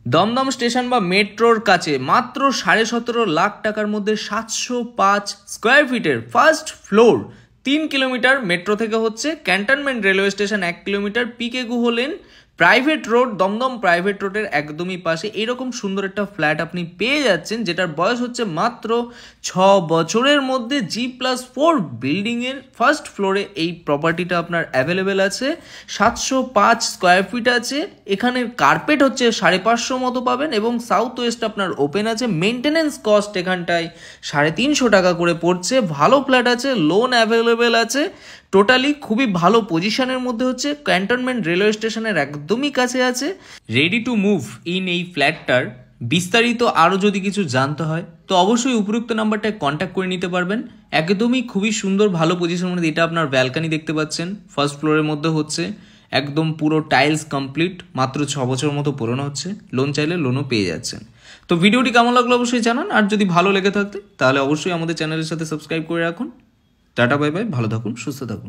Dumdum station বা মেট্রোর কাছে মাত্র 17.5 লাখ টাকার মধ্যে 705 স্কোয়ার ফিটের ফার্স্ট ফ্লোর, 3 কিলোমিটার মেট্রো থেকে হচ্ছে, cantonment railway station 1 kilometre, PK Guha lane, private road, Dum Dum private রোডের একদমই পাশে এরকম সুন্দর একটা ফ্ল্যাট আপনি পেয়ে যাচ্ছেন, যেটার বয়স হচ্ছে মাত্র 6 বছরের মধ্যে। G+4 বিল্ডিংয়ের ফার্স্ট ফ্লোরে এই প্রপার্টিটা আপনার অ্যাভেলেবেল আছে। 705 স্কোয়ার ফিট আছে। এখানের কার্পেট হচ্ছে 550 মতো পাবেন এবং সাউথ ওয়েস্ট আপনার ওপেন আছে। মেনটেনেন্স কস্ট এখানটায় 350 টাকা করে পড়ছে। ভালো ফ্ল্যাট আছে, লোন অ্যাভেলেবেল আছে। টোটালি খুবই ভালো পজিশনের মধ্যে হচ্ছে, ক্যান্টনমেন্ট রেলওয়ে স্টেশনের একদমই কাছে আছে। রেডি টু মুভ ইন এই ফ্ল্যাটটার বিস্তারিত আরও যদি কিছু জানতে হয় তো অবশ্যই উপরোক্ত নাম্বারটায় কন্ট্যাক্ট করে নিতে পারবেন। একদমই খুবই সুন্দর ভালো পজিশনের মধ্যে। এটা আপনার ব্যালকানি দেখতে পাচ্ছেন, ফার্স্ট ফ্লোরের মধ্যে হচ্ছে, একদম পুরো টাইলস কমপ্লিট, মাত্র 6 বছর মতো পুরনো হচ্ছে। লোন চাইলে লোনও পেয়ে যাচ্ছেন। তো ভিডিওটি কেমন লাগলো অবশ্যই জানান, আর যদি ভালো লেগে থাকে তাহলে অবশ্যই আমাদের চ্যানেলের সাথে সাবস্ক্রাইব করে রাখুন। টাটা বাই বাই, ভালো থাকুন, সুস্থ থাকুন।